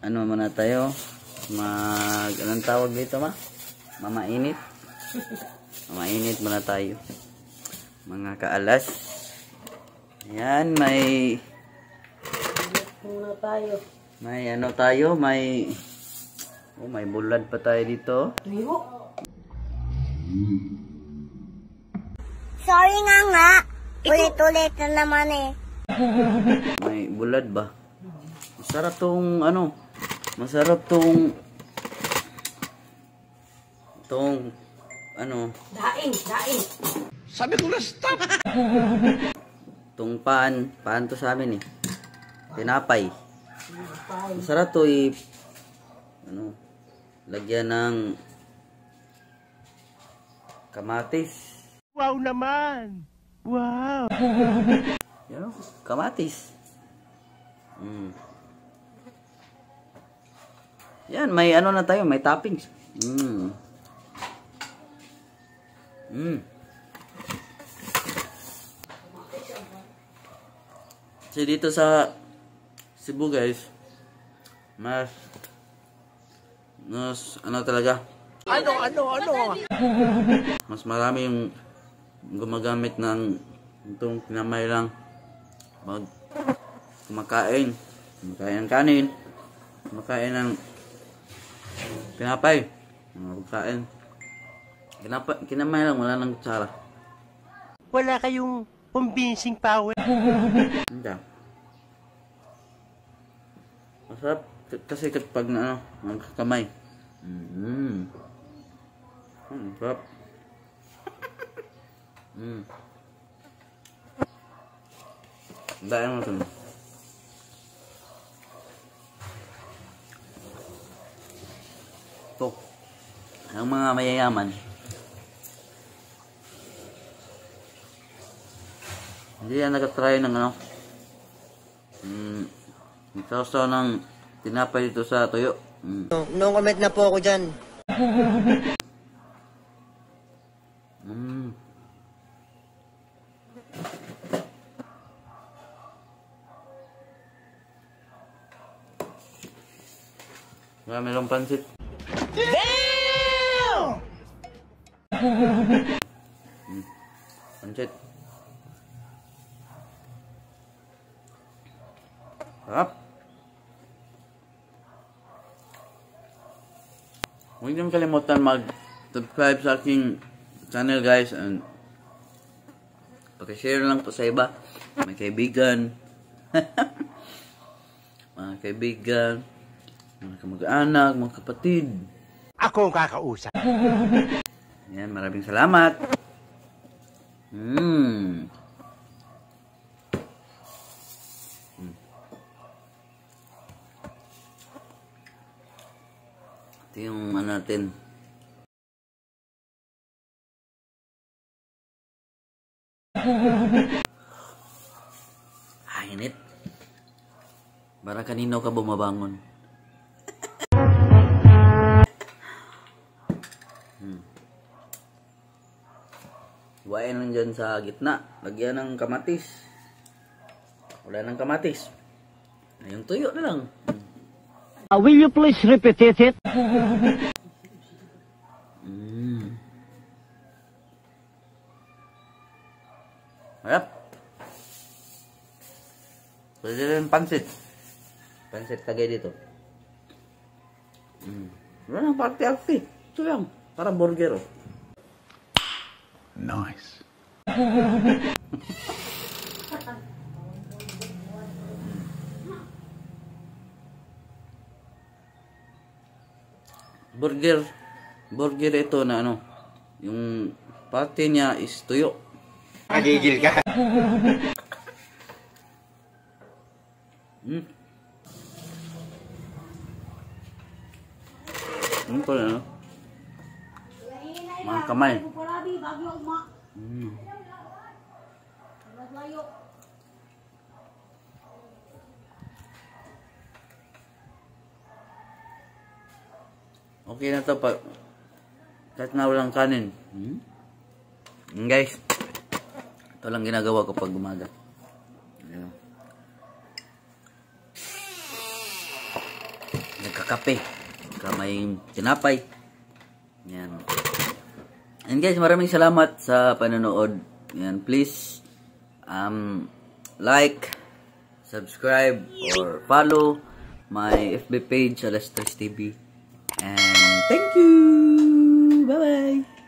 ano muna tayo, anong tawag dito mamainit. Mamainit muna tayo, mga kaalas. Ayan, may ano tayo, may bulad pa tayo dito. Sorry nga. Ulit-ulit na naman eh. May bulad ba? Masarap tong ano, masarap tong ano, Daing. Sabi ko na stop. tong paan to sa amin eh. Tinapay. Masarap to ano, lagyan ng kamatis. Wow naman. Wow. Yan, kamatis. Yan, may ano na tayo, may toppings. Kasi dito sa Cebu guys, mas ano talaga? Ano? Mas marami yung gumagamit ng itong kinamay lang kumakain ng kanin, kumakain ng pinapay, kumakain kinamay lang, wala nang kutsara. Wala kayong convincing power. Hindi. Masarap kasi kapag na magkakamay. Masarap. Dahil mo ito. Ito. Ang mga mayayaman. Hindi yan nagtatry ng ano. Nagsasaw ng tinapay dito sa tuyo. No comment na po ako dyan. Mayroong pansit. Damn! Pansit. Sarap. Huwag niyong kalimutan mag-subscribe sa aking channel guys, and paki-share lang po sa iba, mga kaibigan. Mga kaibigan, mga kamag-anak, mga kapatid. Ako ang kakausap. Yan, maraming salamat. Ito yung ano natin. Init. Para kanino ka bumabangon? Iwain lang dyan sa gitna. Lagyan ng kamatis. Wala ng kamatis. Yung tuyo na lang. Will you please repeat it? Ayap. Pwede rin pansit. Pansit tagay dito. Wala nang party-arty. Ito lang. Para burger. Nice. Burger ito na ano. Yung parte niya is tuyo. Nagigil ka. Ano po na, no? Mga kamay. Okay na to pa. Kahit na walang kanin. Guys, ito lang ginagawa ko pag umaga. Ayan. nagkakape, may tinapay. Yan. And guys, maraming salamat sa panonood. Yan, please like, subscribe, or follow my FB page, Alas Tres TV. And thank you! Bye-bye!